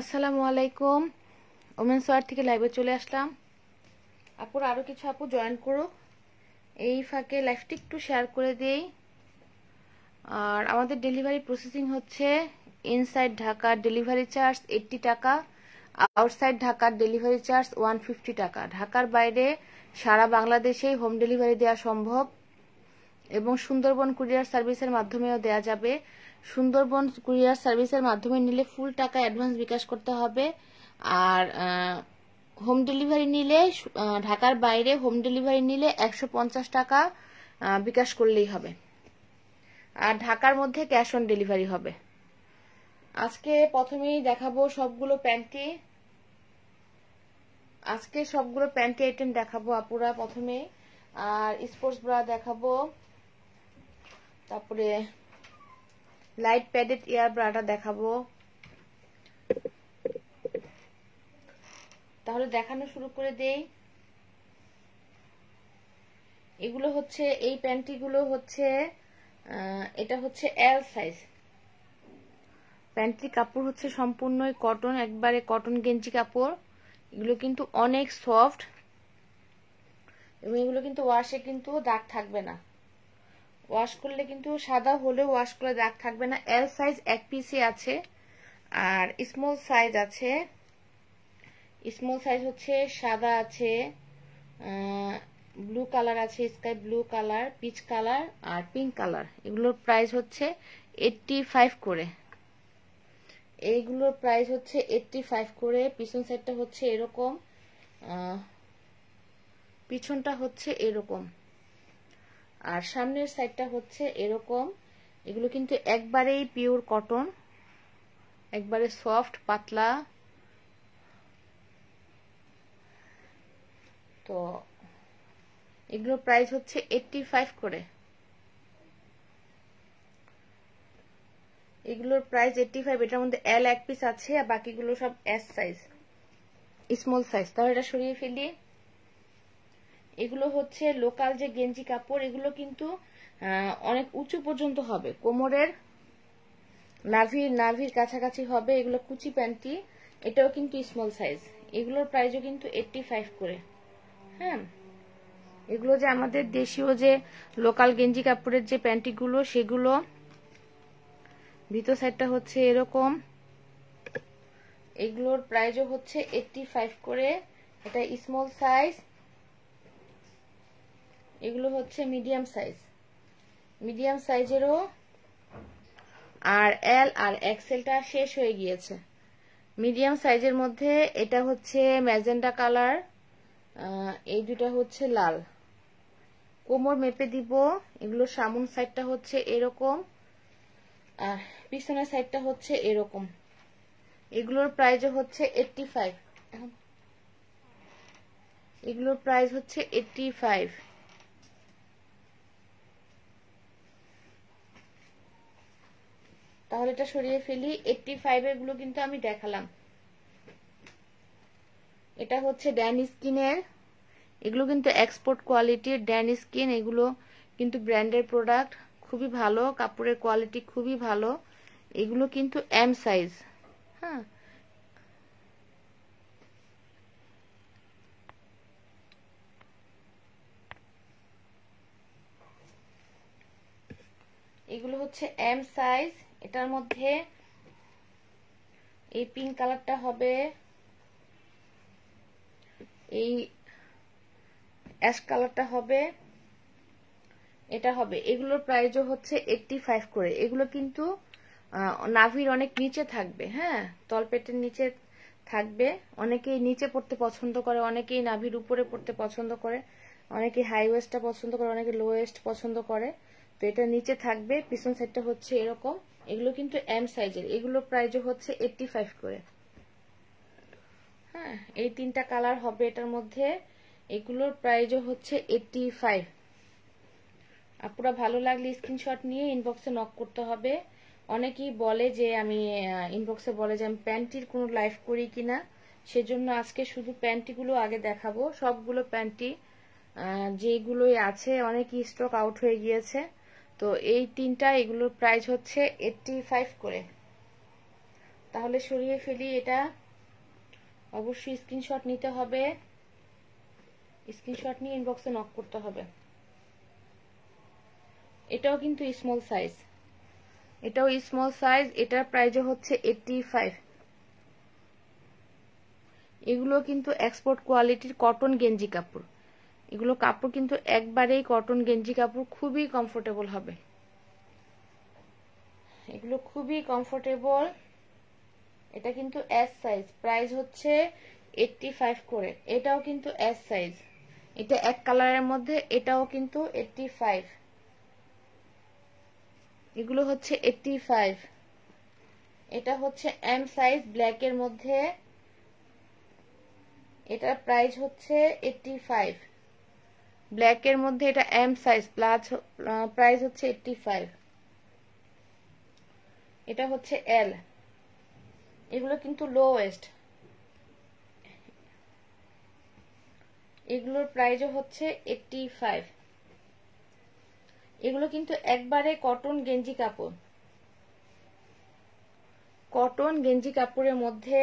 আসসালামু আলাইকুম। Women's war থেকে লাইভে চলে আসলাম। আপুর আরও কিছু আপু জয়েন করুক, এই ফাঁকে লাইভটি একটু শেয়ার করে দেই। আর আমাদের ডেলিভারি প্রসেসিং হচ্ছে ইনসাইড ঢাকার ডেলিভারি চার্জ 80 টাকা, আউটসাইড ঢাকার ডেলিভারি চার্জ 150 টাকা। ঢাকার বাইরে সারা বাংলাদেশেই হোম ডেলিভারি দেওয়া সম্ভব এবং সুন্দরবন কুরিয়ার সার্ভিসের মাধ্যমেও দেওয়া যাবে। সুন্দরবন কুরিয়ার সার্ভিসের মাধ্যমে নিলে ফুল টাকা অ্যাডভান্স বিকাশ করতে হবে। আর হোম ডেলিভারি নিলে ঢাকার বাইরে হোম ডেলিভারি নিলে 150 টাকা বিকাশ করলেই হবে। আর ঢাকার মধ্যে ক্যাশ অন ডেলিভারি হবে। আজকে প্রথমেই দেখাবো সবগুলো প্যান্টি। আজকে সবগুলো প্যান্টি আইটেম দেখাবো আপুরা প্রথমে। আর স্পোর্টস ব্রা দেখাবো, তারপরে লাইট প্যাডেড এয়ার ব্রাটা দেখাবো। তাহলে দেখানো শুরু করে দেই। এগুলো হচ্ছে, এই প্যান্টিগুলো হচ্ছে, এটা হচ্ছে এল সাইজ। প্যান্টির কাপড় হচ্ছে সম্পূর্ণই কটন, একবারে কটন গেঞ্জি কাপড়। এগুলো কিন্তু অনেক সফট এবং এগুলো কিন্তু ওয়াশে কিন্তু দাগ থাকবে না। ওয়াশ করলে কিন্তু সাদা হলেও ওয়াশ করলে দাগ থাকবে না। এল সাইজ এক পিসে আছে। আর স্মল সাইজ আছে, স্মল সাইজ হচ্ছে সাদা আছে, ব্লু কালার আছে, sky blue colour, peach colour আর পিঙ্ক কালার। এগুলোর প্রাইস হচ্ছে 85 করে। এইগুলোর প্রাইস হচ্ছে 85 করে। পিছন সাইডটা হচ্ছে এরকম, পিছনটা হচ্ছে এরকম আর সামনের সাইডটা হচ্ছে এরকম। এগুলো কিন্তু একবারেই পিওর কটন, একবারে সফট পাতলা। তো এগুলোর প্রাইস হচ্ছে 85 করে। এগুলোর প্রাইস 85। এটার মধ্যে এল এক পিস আছে আর বাকিগুলো সব এস সাইজ, স্মল সাইজ। তাহলে এটা সরিয়ে ফেলি। এগুলো হচ্ছে লোকাল যে গেঞ্জি কাপড়, এগুলো কিন্তু অনেক উঁচু পর্যন্ত হবে, কোমরের নাভির কাছাকাছি হবে। এগুলো কুচি প্যান্টি, এটাও কিন্তু স্মল সাইজ। এগুলোর প্রাইসও কিন্তু 85 করে। হ্যাঁ, এগুলো যে আমাদের দেশীয় যে লোকাল গেঞ্জি কাপড়ের যে প্যান্টিগুলো, সেগুলো ভিতর সাইডটা হচ্ছে এরকম। এগুলোর প্রাইসও হচ্ছে 85 করে। এটা স্মল সাইজ, এগুলো হচ্ছে মিডিয়াম সাইজ, মিডিয়াম সাইজেরও। আর এল আর এক্সেলটা শেষ হয়ে গিয়েছে। মিডিয়াম সাইজের মধ্যে এটা হচ্ছে ম্যাজেন্ডা কালার, এই দুটা হচ্ছে লাল। কোমর মেপে দিব। এগুলো সামন সাইডটা হচ্ছে এরকম আর পিছনের সাইডটা হচ্ছে এরকম। এগুলোর প্রাইস হচ্ছে 85। এগুলোর প্রাইস হচ্ছে 85। তাহলে এটা সরিয়ে ফেলি। 85 এর গুলো কিন্তু আমি দেখালাম। এটা হচ্ছে ড্যান স্কিনের। এগুলো কিন্তু এক্সপোর্ট কোয়ালিটির ড্যান স্কিন। এগুলো কিন্তু ব্র্যান্ডের প্রোডাক্ট, খুবই ভালো, কাপড়ের কোয়ালিটি খুবই ভালো। এগুলো কিন্তু এম সাইজ। হ্যাঁ, এগুলো হচ্ছে এম সাইজ। এটার মধ্যে এই পিঙ্ক কালারটা হবে, এই অ্যাশ কালারটা হবে, এটা হবে। এগুলোর প্রাইসও হচ্ছে 85 করে। এগুলো কিন্তু নাভির অনেক নিচে থাকবে। হ্যাঁ, তলপেটের নিচে থাকবে। অনেকেই নিচে পড়তে পছন্দ করে, অনেকেই নাভির উপরে পড়তে পছন্দ করে, অনেকে হাই ওয়েস্টটা পছন্দ করে, অনেকে লো ওয়েস্ট পছন্দ করে। তো এটা নিচে থাকবে, পিছন সাইডটা হচ্ছে এরকম। এগুলো কিন্তু এম সাইজের। এগুলোর প্রাইসও হচ্ছে 85 করে। হ্যাঁ, এই তিনটা কালার হবে এটার মধ্যে। এগুলোর প্রাইসও হচ্ছে 85। আপুরা ভালো লাগলে স্ক্রিনশট নিয়ে ইনবক্সে নক করতে হবে। অনেকেই বলে যে আমি ইনবক্সে বলে যে আমি প্যান্টির কোনো লাইভ করি কিনা, সেজন্য আজকে শুধু প্যান্টিগুলো আগে দেখাবো। সবগুলো প্যান্টি যেগুলোই আছে অনেকই স্টক আউট হয়ে গিয়েছে। তো এই তিনটা, এগুলোর প্রাইস হচ্ছে 85 করে। তাহলে সরিয়ে ফেলি। এটা অবশ্যই স্ক্রিনশট নিতে হবে, স্ক্রিনশট নিয়ে ইনবক্সে নক করতে হবে। এটাও কিন্তু স্মল সাইজ, এটাও স্মল সাইজ, এটার প্রাইসও হচ্ছে 85। এগুলো কিন্তু এক্সপোর্ট কোয়ালিটির কটন গেঞ্জি কাপড়, এগুলো কাপড় কিন্তু একবারেই কটন গেঞ্জি কাপড়, খুবই কমফোর্টেবল হবে, এগুলো খুবই কমফোর্টেবল। এটা কিন্তু এস সাইজ, প্রাইস হচ্ছে 85 করে। এটাও কিন্তু এস সাইজ, এটা এক কালারের মধ্যে, এটাও কিন্তু 85। এগুলো হচ্ছে 85। এটা হচ্ছে এম সাইজ ব্ল্যাকের মধ্যে, এটার প্রাইস হচ্ছে 85। ব্ল্যাকের মধ্যে এটা এম সাইজ প্লাস, প্রাইস হচ্ছে 85। এটা হচ্ছে এল, এগুলো কিন্তু লো ওয়েস্ট, এগুলোর প্রাইসও হচ্ছে 85। এগুলো কিন্তু একবারে কটন গেঞ্জি কাপড়, কটন গেঞ্জি কাপড়ের মধ্যে,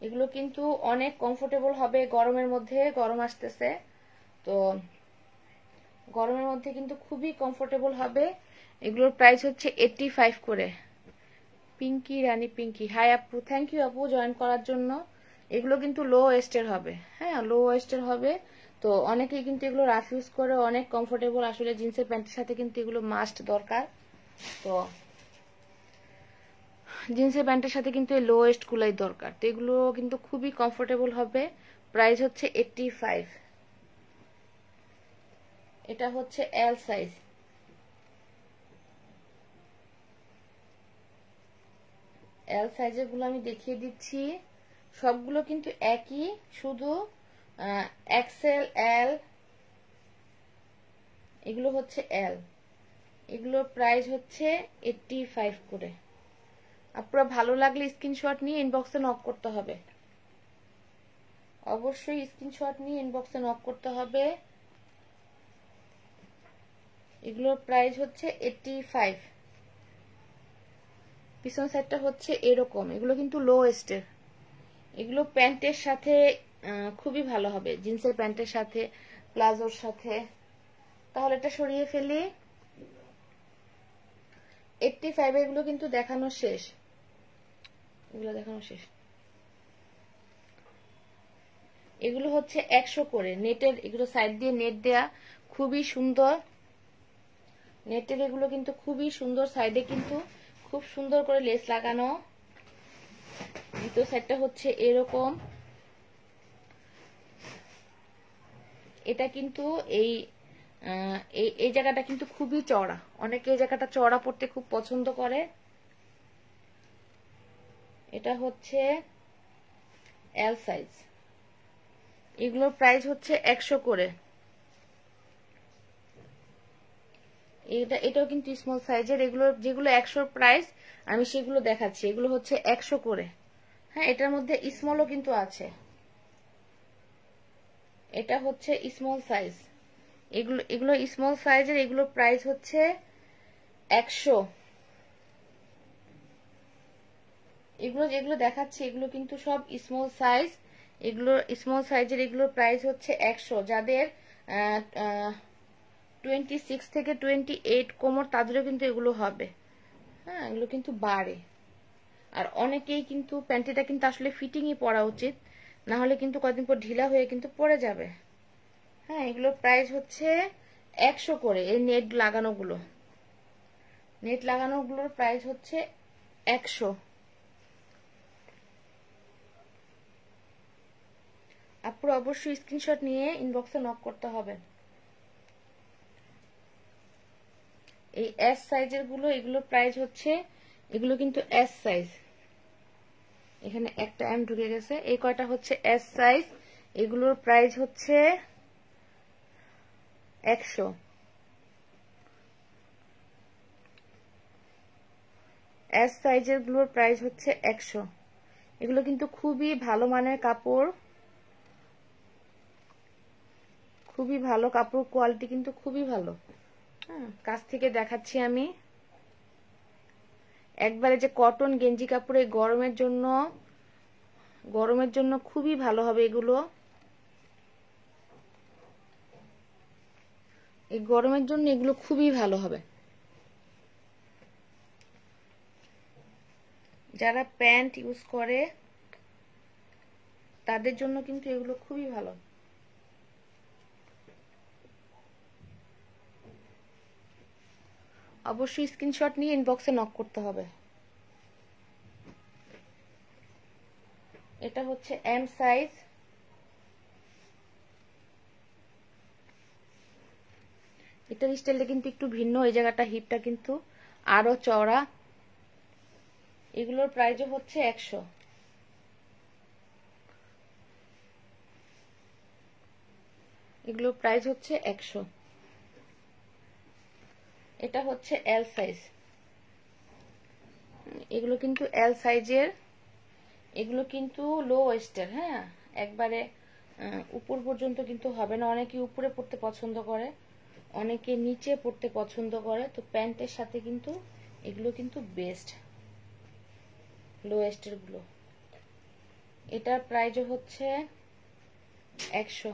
এগুলো কিন্তু অনেক কমফোর্টেবল হবে গরমের মধ্যে, গরম আসতেছে তো গরমের মধ্যে কিন্তু খুবই কমফোর্টেবল হবে। এগুলোর প্রাইস হচ্ছে 85 করে। পিঙ্কি রানী পিঙ্কি, হাই আপু, থ্যাংক ইউ আপু জয়েন করার জন্য। এগুলো কিন্তু লো ওয়েস্টের হবে, হ্যাঁ লো ওয়েস্টের হবে। তো অনেকেই কিন্তু এগুলো রাফ ইউজ করে, অনেক কমফোর্টেবল, আসলে জিন্সের প্যান্টের সাথে কিন্তু এগুলো মাস্ট দরকার। তো জিন্সের প্যান্টের সাথে কিন্তু এই লো ওয়েস্ট গুলাই দরকার, তো এগুলো কিন্তু খুবই কমফোর্টেবল হবে। প্রাইস হচ্ছে 85। এটা হচ্ছে এল সাইজ, এল সাইজের গুলো আমি দেখিয়ে দিচ্ছি, সবগুলো কিন্তু একই, শুধু এক্সেল এল, এগুলো হচ্ছে এল, এগুলোর প্রাইস হচ্ছে 85 করে। আপনারা ভালো লাগলে স্ক্রিনশট নিয়ে ইনবক্সে নক করতে হবে, অবশ্যই স্ক্রিনশট নিয়ে ইনবক্সে নক করতে হবে। এগুলোর প্রাইস হচ্ছে 85। পিছন সাইডটা হচ্ছে এরকম, এগুলো কিন্তু লো ওয়েস্টের, এগুলো প্যান্টের সাথে খুবই ভালো হবে, জিন্সের প্যান্টের সাথে, প্লাজোর সাথে। তাহলে এটা সরিয়ে ফেলি। 85 এগুলো কিন্তু দেখানো শেষ, এগুলো দেখানো শেষ। এগুলো হচ্ছে 100 করে নেটের, এগুলো সাইড দিয়ে নেট দেয়া, খুবই সুন্দর নেটের, এগুলো কিন্তু খুবই সুন্দর, সাইডে কিন্তু খুব সুন্দর করে লেস লাগানো। দ্বিতীয় সাইডটা হচ্ছে এরকম, এটা কিন্তু এই এই জায়গাটা কিন্তু খুবই চওড়া, অনেকে এই জায়গাটা চওড়া পড়তে খুব পছন্দ করে। এটা হচ্ছে এল সাইজ, এগুলোর প্রাইস হচ্ছে 100 করে। এটাও কিন্তু স্মল সাইজের, এগুলো যেগুলো 100 প্রাইস আমি সেগুলো দেখাচ্ছি, এগুলো হচ্ছে 100 করে। হ্যাঁ, এটার মধ্যে স্মলও কিন্তু আছে, এটা হচ্ছে স্মল সাইজ, এগুলো স্মল সাইজের, এগুলোর প্রাইস হচ্ছে 100। এগুলো যেগুলো দেখাচ্ছি এগুলো কিন্তু সব স্মল সাইজ, এগুলো স্মল সাইজের, এগুলোর প্রাইস হচ্ছে 100। যাদের 26 থেকে 28 কোমর তাদেরও কিন্তু এগুলো হবে, হ্যাঁ এগুলো কিন্তু বাড়ে। আর অনেকেই কিন্তু প্যান্টিটা কিন্তু আসলে ফিটিংই পরা উচিত, না হলে কিন্তু কয়েকদিন পর ঢিলা হয়ে কিন্তু পড়ে যাবে। হ্যাঁ, এগুলোর প্রাইস হচ্ছে 100 করে। এই নেট লাগানোগুলো, নেট লাগানোগুলোর প্রাইস হচ্ছে 100। আপুরা অবশ্যই স্ক্রিনশট নিয়ে ইনবক্সে নক করতে হবে। এই এস সাইজের গুলো, এগুলোর প্রাইস হচ্ছে, এগুলো কিন্তু এস সাইজ, এখানে একটা এম ঢুকে গেছে, এই কয়টা হচ্ছে এস সাইজ, এগুলোর প্রাইস হচ্ছে 100। এস সাইজের গুলোর প্রাইস হচ্ছে 100। এগুলো কিন্তু খুবই ভালো মানের কাপড়, খুবই ভালো কাপড়, কোয়ালিটি কিন্তু খুবই ভালো। হ্যাঁ, কাছ থেকে দেখাচ্ছি আমি, একবারে যে কটন গেঞ্জি কাপড়ে গরমের জন্য খুবই ভালো হবে এগুলো। এই গরমের জন্য এগুলো খুবই ভালো হবে। যারা প্যান্ট ইউজ করে তাদের জন্য কিন্তু এগুলো খুবই ভালো। অবশ্যই স্ক্রিনশট নিয়ে ইনবক্সে নক করতে হবে। এটা হচ্ছে এম সাইজ। এটার স্টাইলটা কিন্তু একটু ভিন্ন, এই জায়গাটা হিপটা কিন্তু আরো চওড়া। এগুলোর প্রাইস হচ্ছে 100। এগুলোর প্রাইস হচ্ছে 100। এটা হচ্ছে এল সাইজ। এগুলো কিন্তু এল সাইজের, এগুলো কিন্তু লো ওয়েস্টের। হ্যাঁ, একবারে উপর পর্যন্ত কিন্তু হবে না। অনেকে উপরে পড়তে পছন্দ করে, অনেকে নিচে পড়তে পছন্দ করে, তো প্যান্টের সাথে কিন্তু এগুলো কিন্তু বেস্ট লো ওয়েস্টের গুলো। এটার প্রাইস হচ্ছে 100।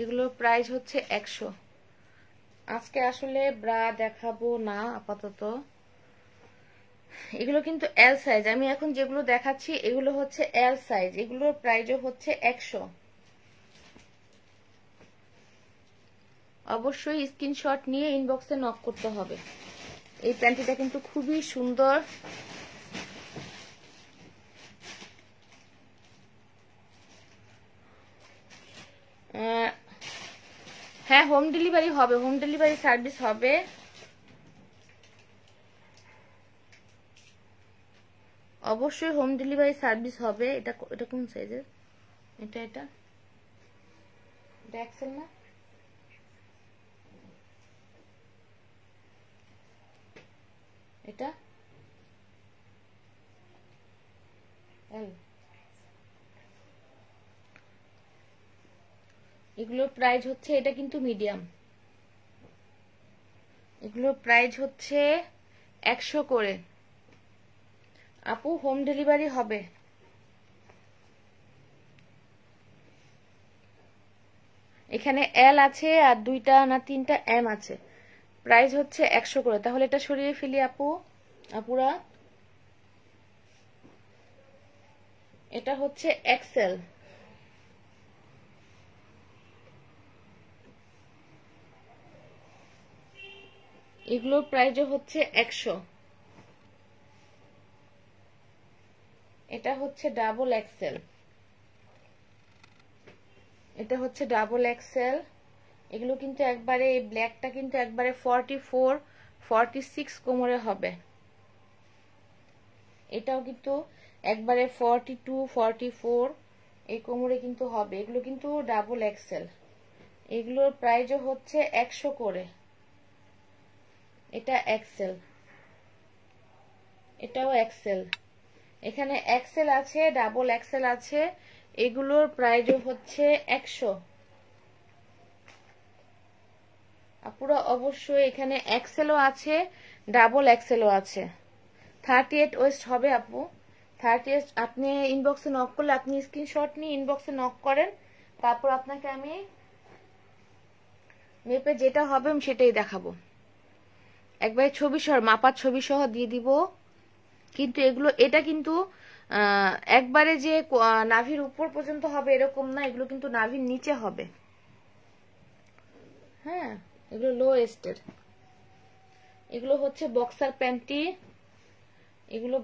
এগুলোর প্রাইস হচ্ছে 100। আজকে আসলে ব্রা দেখাবো না আপাতত। এগুলো কিন্তু এল সাইজ। আমি এখন যেগুলো দেখাচ্ছি এগুলো হচ্ছে এল সাইজ। এগুলোর প্রাইসও হচ্ছে 100। অবশ্যই স্ক্রিনশট নিয়ে ইনবক্সে নক করতে হবে। এই প্যান্টিটা কিন্তু খুবই সুন্দর। হ্যাঁ, হোম ডেলিভারি হবে, হোম ডেলিভারি সার্ভিস হবে। অবশ্যই হোম ডেলিভারি সার্ভিস হবে। এটা কোন সাইজের? এটা এক্সেল না? এটা এল। এগুলোর প্রাইস হচ্ছে, এটা কিন্তু মিডিয়াম। এগুলোর প্রাইস হচ্ছে 100 করে। আপু হোম ডেলিভারি হবে। এখানে এল আছে আর 2টা না 3টা এম আছে। প্রাইস হচ্ছে 100 করে। তাহলে এটা সরিয়ে ফেলি আপুরা। এটা হচ্ছে এক্সেল। এগুলোর প্রাইস হচ্ছে 100। এটা হচ্ছে ডাবল এক্সেল। এটা হচ্ছে ডাবল এক্সেল। এগুলো কিন্তু একবারে, এই ব্ল্যাকটা কিন্তু একবারে 44 46 কোমরে হবে। এটাও কিন্তু একবারে 42 44 এই কোমরে কিন্তু হবে। এগুলো কিন্তু ডাবল এক্সেল। এগুলোর প্রাইসও হচ্ছে 100 করে। এটা এক্সেল, এটাও এক্সেল। এখানে এক্সেল আছে, ডাবল এক্সেল আছে। এগুলোর প্রাইসও হচ্ছে 100। আপুরা অবশ্যই, এখানে এক্সেলও আছে, ডাবল এক্সেলও আছে। 38 ওয়েস্ট হবে আপু। 38 আপনি ইনবক্সে নক করলে, আপনি স্ক্রিনশট নিয়ে ইনবক্সে নক করেন, তারপর আপনাকে আমি মেপে যেটা হবে আমি সেটাই দেখাবো। একবারে ছবি সহ, মাপার ছবি সহ দিয়ে দিব। কিন্তু এটা কিন্তু একবারে যে নাভির উপর পর্যন্ত হবে এরকম না, এগুলো কিন্তু নাভির নিচে হবে। হ্যাঁ, এগুলো লো ওয়েস্টের। এগুলো হচ্ছে বক্সার প্যান্টি। এগুলো